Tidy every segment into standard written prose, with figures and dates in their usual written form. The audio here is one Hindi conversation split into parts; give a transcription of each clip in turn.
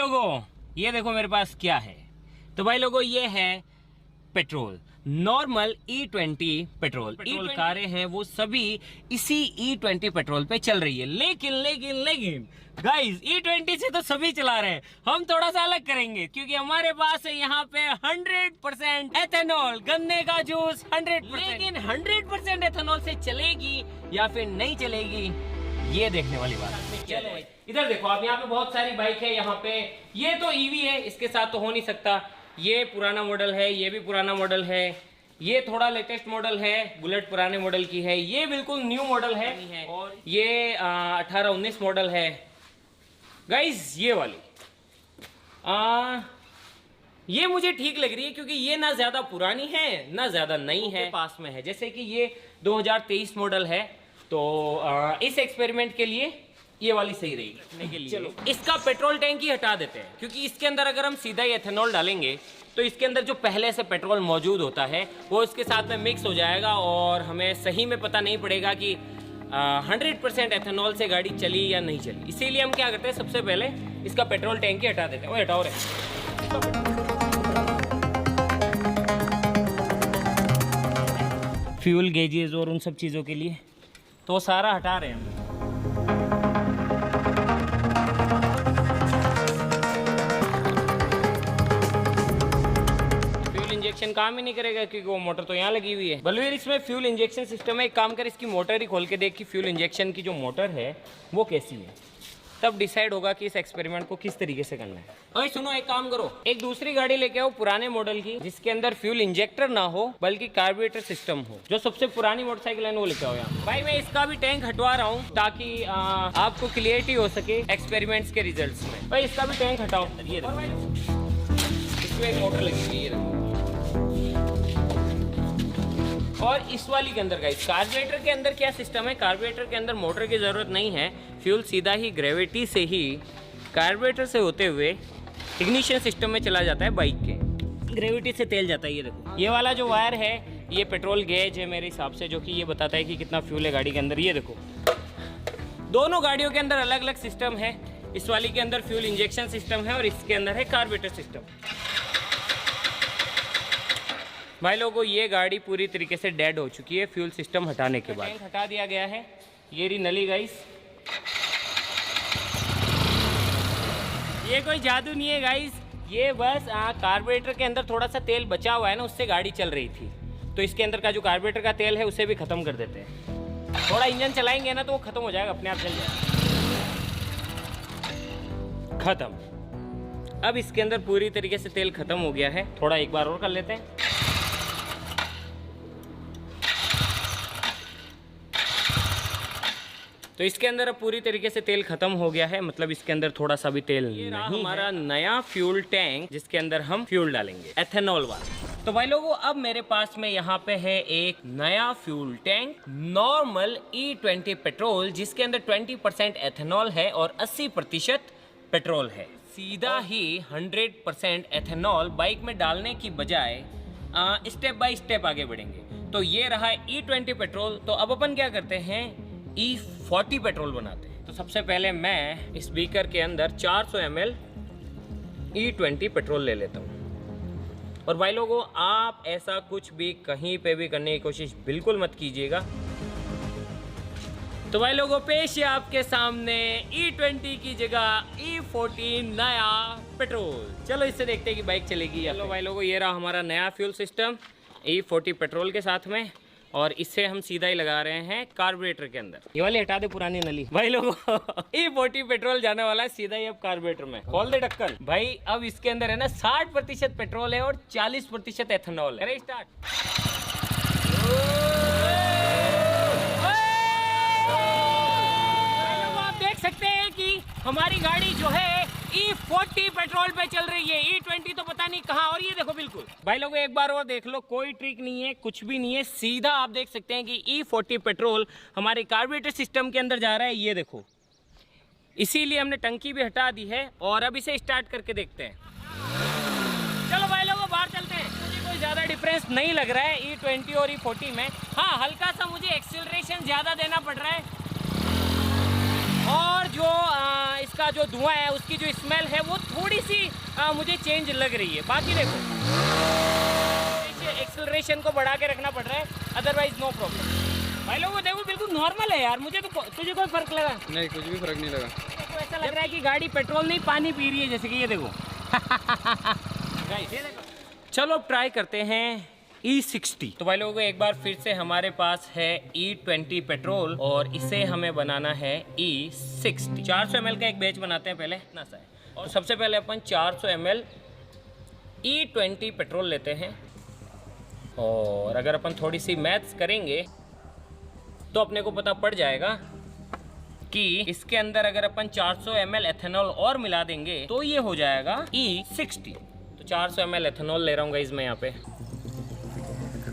लोगों ये देखो मेरे पास क्या है। तो भाई लोगों ये है पेट्रोल, नॉर्मल E20 पेट्रोल। कारें हैं वो सभी इसी E20 पेट्रोल पे चल रही है। लेकिन गाइस E20 से तो सभी चला रहे हैं, हम थोड़ा सा अलग करेंगे क्योंकि हमारे पास है यहाँ पे 100% एथेनॉल, गन्ने का जूस 100%। लेकिन 100% एथेनॉल से चलेगी या फिर नहीं चलेगी ये देखने वाली बात है। चलो इधर देखो आप, यहाँ पे बहुत सारी बाइक है। यहाँ पे ये तो ईवी है, इसके साथ तो हो नहीं सकता। ये पुराना मॉडल है, ये भी पुराना मॉडल है, ये थोड़ा लेटेस्ट मॉडल है, बुलेट पुराने मॉडल की है, ये बिल्कुल न्यू मॉडल है और ये 18-19 मॉडल है। गाइज ये वाली ये मुझे ठीक लग रही है क्योंकि ये ना ज्यादा पुरानी है ना ज्यादा नई है, पास में है। जैसे कि ये 2023 मॉडल है तो इस एक्सपेरिमेंट के लिए ये वाली सही रहेगी। चलो इसका पेट्रोल टैंक ही हटा देते हैं क्योंकि इसके अंदर अगर हम सीधा ही एथेनॉल डालेंगे तो इसके अंदर जो पहले से पेट्रोल मौजूद होता है वो इसके साथ में मिक्स हो जाएगा और हमें सही में पता नहीं पड़ेगा कि 100% एथेनॉल से गाड़ी चली या नहीं चली। इसीलिए हम क्या करते हैं, सबसे पहले इसका पेट्रोल टैंक ही हटा देते हैं। वो हटाओ रे, फ्यूल गेजेस और उन सब चीज़ों के लिए तो सारा हटा रहे हैं हम। इंजेक्शन काम ही नहीं करेगा क्योंकि वो मोटर तो यहाँ लगी हुई है। बलवीर इसमें फ्यूल इंजेक्शन सिस्टम है, एक काम कर इसकी मोटर ही खोल के देख कि फ्यूल इंजेक्शन की जो मोटर है वो कैसी है, तब डिसाइड होगा कि इस एक्सपेरिमेंट को किस तरीके से करना है। और सुनो एक काम करो, एक दूसरी गाड़ी लेके आओ पुराने मॉडल की जिसके अंदर फ्यूल इंजेक्टर ना हो बल्कि कार्बोरेटर सिस्टम हो। जो सबसे पुरानी मोटरसाइकिल है वो लेके आओ यहाँ। भाई मैं इसका भी टैंक हटवा रहा हूँ ताकि आपको क्लियरिटी हो सके एक्सपेरिमेंट्स के रिजल्ट में। भाई इसका भी टैंक हटाओ। ये इसमें एक मोटर लगी हुई है और इस वाली के अंदर गाइस कार्बोरेटर के अंदर क्या सिस्टम है, कार्बोरेटर के अंदर मोटर की ज़रूरत नहीं है, फ्यूल सीधा ही ग्रेविटी से ही कार्बोरेटर से होते हुए इग्निशन सिस्टम में चला जाता है। बाइक के ग्रेविटी से तेल जाता है। ये देखो ये वाला जो वायर है ये पेट्रोल गेज है मेरे हिसाब से, जो कि ये बताता है कि कितना फ्यूल है गाड़ी के अंदर। ये देखो दोनों गाड़ियों के अंदर अलग अलग सिस्टम है। इस वाली के अंदर फ्यूल इंजेक्शन सिस्टम है और इसके अंदर है कार्बोरेटर सिस्टम। भाई लोगों ये गाड़ी पूरी तरीके से डेड हो चुकी है फ्यूल सिस्टम हटाने के बाद। टैंक हटा दिया गया है। ये रही नली गाइस, ये कोई जादू नहीं है गाइस, ये बस कार्बोरेटर के अंदर थोड़ा सा तेल बचा हुआ है ना, उससे गाड़ी चल रही थी तो इसके अंदर का जो कार्बोरेटर का तेल है उसे भी खत्म कर देते हैं। थोड़ा इंजन चलाएंगे ना तो वो खत्म हो जाएगा, अपने आप चल जाएगा। खत्म। अब इसके अंदर पूरी तरीके से तेल खत्म हो गया है। थोड़ा एक बार और कर लेते हैं। तो इसके अंदर अब पूरी तरीके से तेल खत्म हो गया है, मतलब इसके अंदर थोड़ा सा भी तेल नहीं है। हमारा नया फ्यूल टैंक जिसके अंदर हम फ्यूल डालेंगे एथेनॉल वाला। तो भाई लोगों अब मेरे पास में यहाँ पे है एक नया fuel tank normal E20 petrol जिसके अंदर 20% एथेनॉल है और 80% पेट्रोल है। सीधा ही 100% एथेनॉल बाइक में डालने की बजाय स्टेप बाय स्टेप आगे बढ़ेंगे। तो ये रहा E20 पेट्रोल। तो अब अपन क्या करते हैं, E40 पेट्रोल बनाते हैं। तो सबसे पहले मैं इस बीकर के अंदर 400 ml E20 पेट्रोल ले लेता हूँ। और भाई लोगों आप ऐसा कुछ भी कहीं पे भी करने की कोशिश बिल्कुल मत कीजिएगा। तो भाई लोगों पेश है आपके सामने E20 की जगह E40 नया पेट्रोल। चलो इससे देखते हैं कि बाइक चलेगी। चलो भाई लोगों ये रहा हमारा नया फ्यूल सिस्टम E40 पेट्रोल के साथ में, और इससे हम सीधा ही लगा रहे हैं कार्बोरेटर के अंदर। ये वाली हटा दे पुरानी नली। भाई लोगों E40 पेट्रोल जाने वाला है सीधा ही अब कार्बोरेटर में। खोल दे ढक्कन। भाई अब इसके अंदर है ना 60% पेट्रोल है और 40% एथेनॉल है। स्टार्ट। आप देख सकते हैं कि हमारी गाड़ी जो है E40 पेट्रोल पे चल रही है, E20 तो पता नहीं कहाँ। और ये देखो बिल्कुल भाई लोगों एक बार और देख लो, कोई ट्रिक नहीं है, कुछ भी नहीं है, सीधा आप देख सकते हैं कि E40 पेट्रोल हमारे कार्बोरेटर सिस्टम के अंदर जा रहा है। ये देखो इसीलिए हमने टंकी भी हटा दी है और अब इसे स्टार्ट करके देखते हैं। चलो भाई लोगों बाहर चलते हैं। मुझे कोई ज़्यादा डिफरेंस नहीं लग रहा है E20 और E40 में। हाँ हल्का सा मुझे एक्सीलरेशन ज़्यादा देना पड़ रहा है और जो इसका जो धुआं है, उसकी जो स्मेल है वो थोड़ी सी मुझे चेंज लग रही है। बाकी देखो एक्सेलरेशन को बढ़ा के रखना पड़ रहा है, अदरवाइज नो प्रॉब्लम। भाई लोगों देखो बिल्कुल नॉर्मल है यार, मुझे तो तुझे कोई फर्क लगा? नहीं, कुछ भी फर्क नहीं लगा। तो ऐसा लग रहा है कि गाड़ी पेट्रोल नहीं पानी पी रही है, जैसे कि ये देखो। चलो अब ट्राई करते हैं E60। तो भाई लोगों एक बार फिर से हमारे पास है E20 पेट्रोल और इसे हमें बनाना है E60। 400 ml का एक बैच बनाते हैं पहले, इतना सा है। और सबसे पहले अपन 400 ml E20 पेट्रोल लेते हैं। और अगर अपन थोड़ी सी मैथ्स करेंगे तो अपने को पता पड़ जाएगा कि इसके अंदर अगर अपन 400 ml एथेनॉल और मिला देंगे तो ये हो जाएगा E60। तो 400 ml एथेनॉल ले रहा हूँ गाइस मैं यहाँ पे।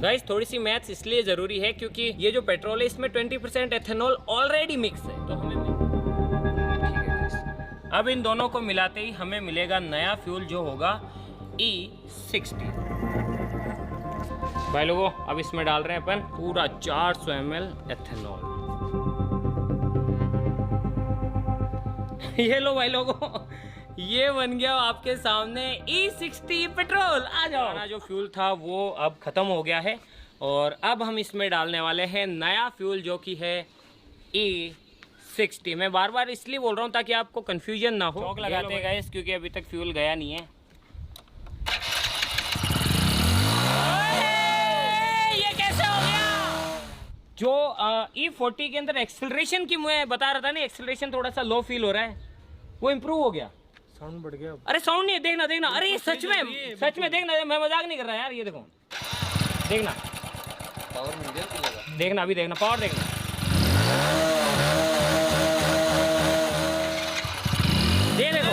गाइस थोड़ी सी मैथ्स इसलिए ज़रूरी है क्योंकि ये जो पेट्रोल है इसमें 20% एथेनॉल ऑलरेडी मिक्स है। तो हमें अब इन दोनों को मिलाते ही हमें मिलेगा नया फ्यूल जो होगा E60। भाई लोगों अब इसमें डाल रहे हैं अपन पूरा 400 ml एथेनॉल। ये लो भाई लोगों, ये बन गया आपके सामने E60 पेट्रोल। आ जाओ। जो फ्यूल था वो अब खत्म हो गया है और अब हम इसमें डालने वाले हैं नया फ्यूल जो कि है E60। मैं बार बार इसलिए बोल रहा हूँ ताकि आपको कंफ्यूजन ना हो। चौक लगाते हैं गाइस क्योंकि अभी तक फ्यूल गया नहीं है। ये कैसे हो गया? जो E40 के अंदर एक्सेलरेशन की मैं बता रहा था ना, एक्सेलरेशन थोड़ा सा लो फील हो रहा है, वो इम्प्रूव हो गया। साउंड बढ़ गया। अरे साउंड नहीं है, देखना देखना। अरे ये सच में देखना, मैं मजाक नहीं कर रहा यार। ये देखो देखना, पावर मिल गया। देखना अभी देखना, पावर देखना। ये देखो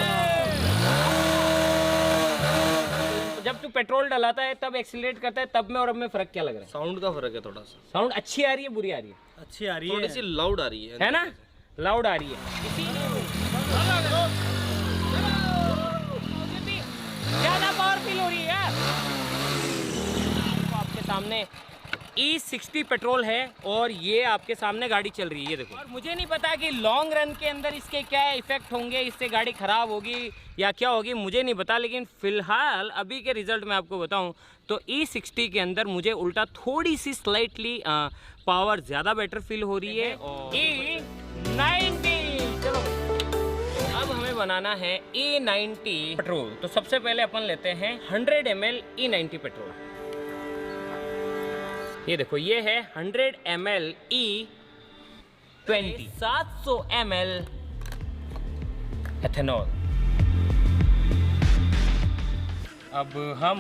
जब तू पेट्रोल डलाता है तब एक्सीलरेट करता है, तब में और अब में फर्क क्या लग रहा है? साउंड का फर्क है थोड़ा सा। साउंड अच्छी आ रही है बुरी आ रही है? अच्छी आ रही है, थोड़ी सी लाउड आ रही है ना? लाउड आ रही है, ज्यादा पावर फील हो रही है यार। तो आपके सामने E60 पेट्रोल है और ये आपके सामने गाड़ी चल रही है, ये देखो। और मुझे नहीं पता कि लॉन्ग रन के अंदर इसके क्या इफेक्ट होंगे, इससे गाड़ी खराब होगी या क्या होगी, मुझे नहीं पता। लेकिन फिलहाल अभी के रिजल्ट मैं आपको बताऊं तो E60 के अंदर मुझे उल्टा थोड़ी सी स्लाइटली पावर ज़्यादा बेटर फील हो रही है। E90 चलो अब हमें बनाना है E90 पेट्रोल। तो सबसे पहले अपन लेते हैं 100 ml E90 पेट्रोल। ये देखो ये है 100 ml E20, 700 ml एथेनॉल। अब हम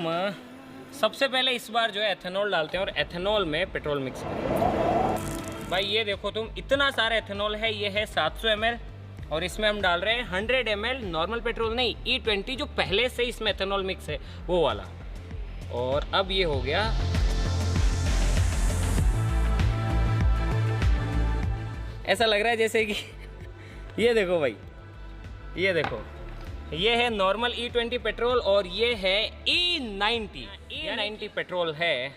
सबसे पहले इस बार जो है एथेनॉल डालते हैं और एथेनॉल में पेट्रोल मिक्स करें। भाई ये देखो तुम, इतना सारा एथेनॉल है। ये है 700 ml और इसमें हम डाल रहे हैं 100 ml नॉर्मल पेट्रोल, नहीं E20 जो पहले से इसमें एथेनॉल मिक्स है वो वाला। और अब ये हो गया ऐसा लग रहा है जैसे कि ये देखो भाई, ये देखो ये है नॉर्मल E20 पेट्रोल और ये है E90 पेट्रोल है।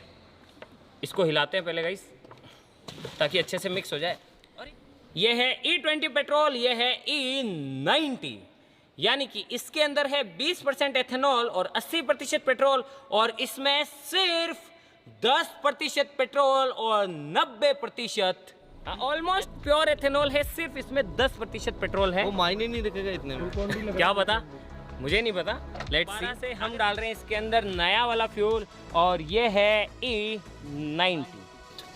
इसको हिलाते हैं पहले गाइस ताकि अच्छे से मिक्स हो जाए। ये है E20 पेट्रोल, ये है E90, यानी कि इसके अंदर है 20% एथेनॉल और 80% पेट्रोल और इसमें सिर्फ 10% पेट्रोल और 90% ऑलमोस्ट प्योर एथेनॉल है। सिर्फ इसमें 10% पेट्रोल है। वो मायने नहीं रखेगा इतने में। क्या पता, मुझे नहीं पता। Let's see. से हम डाल रहे हैं इसके अंदर नया वाला फ्यूल और ये है E90।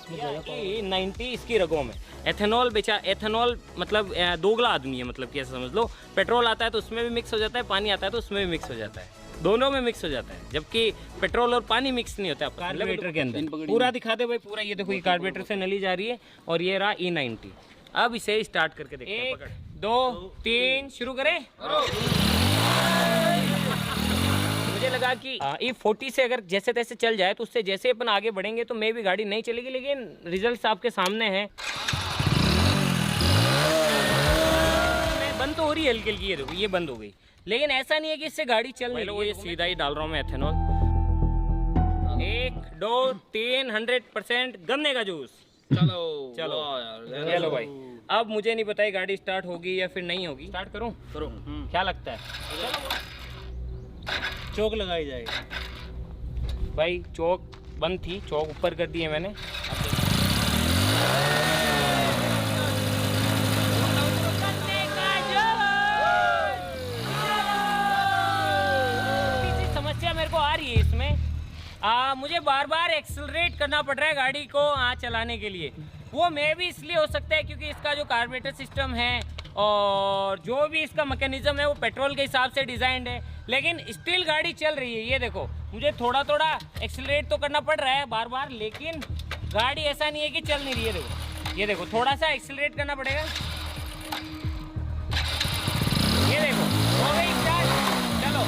E90 इसकी रगों में एथेनॉल बेचा। एथेनॉल मतलब दोगला आदमी है, मतलब कैसे समझ लो। पेट्रोल आता है तो उसमें भी मिक्स हो जाता है, पानी आता है तो उसमें भी मिक्स हो जाता है, दोनों में मिक्स हो जाता है। जबकि पेट्रोल और पानी मिक्स नहीं होता कार्बोरेटर के अंदर। पूरा दिखा दे भाई, पूरा। ये देखो ये कार्बोरेटर से नली जा रही है और ये रहा E90। अब इसे स्टार्ट करके देखते हैं। 1 2 3 शुरू करें। मुझे लगा कि E40 से अगर जैसे तैसे चल जाए तो उससे जैसे अपन आगे बढ़ेंगे तो मे भी गाड़ी नहीं चलेगी, लेकिन रिजल्ट्स आपके सामने हैं। बंद तो हो रही है हल्की हल्की, ये देखो ये बंद हो गई, लेकिन ऐसा नहीं है कि इससे गाड़ी चल नहीं रही है। सीधा ही डाल रहा हूँ मैं एथेनॉल। 1 2 3 100% गन्ने का जूस। चलो चलो यार, ये लो भाई, अब मुझे नहीं पता ये गाड़ी स्टार्ट होगी या फिर नहीं होगी। स्टार्ट करूं? करो। क्या लगता है? चौक लगाई जाएगी भाई चौक बंद थी, चौक ऊपर कर दी है मैंने। समस्या मेरे को आ रही है इसमें, मुझे बार बार एक्सेलरेट करना पड़ रहा है गाड़ी को चलाने के लिए। वो मैं भी इसलिए हो सकता है क्योंकि इसका जो कार्बोरेटर सिस्टम है और जो भी इसका मैकेनिज्म है वो पेट्रोल के हिसाब से डिज़ाइंड है, लेकिन स्टिल गाड़ी चल रही है। ये देखो, मुझे थोड़ा थोड़ा एक्सेलरेट तो करना पड़ रहा है बार बार, लेकिन गाड़ी ऐसा नहीं है कि चल नहीं रही है। देखो, ये देखो, थोड़ा सा एक्सेलरेट करना पड़ेगा। ये देखो, हो गई स्टार्ट। चलो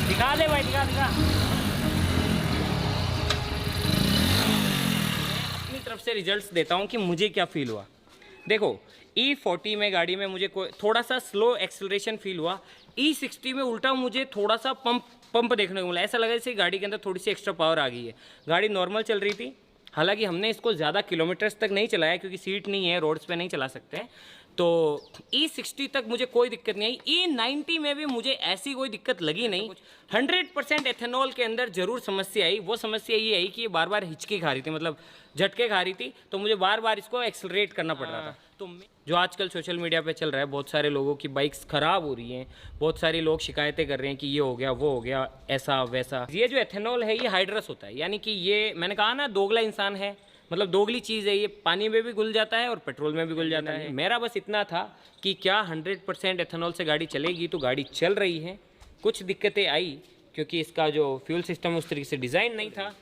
दिखा दे भाई, दिखा। अपनी तरफ से रिजल्ट्स देता हूँ कि मुझे क्या फील हुआ। देखो, E40 में गाड़ी में मुझे थोड़ा सा स्लो एक्सेलरेशन फील हुआ। E60 में उल्टा मुझे थोड़ा सा पंप देखने को मिला। ऐसा लगा जैसे गाड़ी के अंदर थोड़ी सी एक्स्ट्रा पावर आ गई है। गाड़ी नॉर्मल चल रही थी, हालांकि हमने इसको ज़्यादा किलोमीटर्स तक नहीं चलाया क्योंकि सीट नहीं है, रोड्स पे नहीं चला सकते। तो E60 तक मुझे कोई दिक्कत नहीं आई। E90 में भी मुझे ऐसी कोई दिक्कत लगी नहीं। 100% एथेनॉल के अंदर ज़रूर समस्या आई। वो समस्या ये आई कि ये बार बार हिचकी खा रही थी, मतलब झटके खा रही थी, तो मुझे बार बार इसको एक्सेलरेट करना पड़ रहा था। तो जो आजकल सोशल मीडिया पे चल रहा है, बहुत सारे लोगों की बाइक्स ख़राब हो रही हैं, बहुत सारे लोग शिकायतें कर रहे हैं कि ये हो गया, वो हो गया, ऐसा वैसा। ये जो एथेनॉल है ये हाइड्रस होता है, यानी कि ये मैंने कहा ना दोगला इंसान है, मतलब दोगली चीज़ है। ये पानी में भी घुल जाता है और पेट्रोल में भी घुल जाता है। मेरा बस इतना था कि क्या 100% एथेनॉल से गाड़ी चलेगी, तो गाड़ी चल रही है। कुछ दिक्कतें आई क्योंकि इसका जो फ्यूल सिस्टम उस तरीके से डिज़ाइन नहीं था।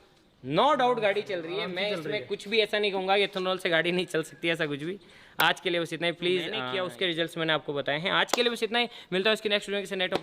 नो डाउट गाड़ी चल रही है। मैं इसमें कुछ भी ऐसा नहीं कहूँगा कि एथेनॉल से गाड़ी नहीं चल सकती, ऐसा कुछ भी। आज के लिए बस इतना ही। प्लीज़ नहीं किया, उसके रिजल्ट्स मैंने आपको बताए हैं। आज के लिए बस इतना ही। मिलता है उसकी नेक्स्ट वीडियो के नेट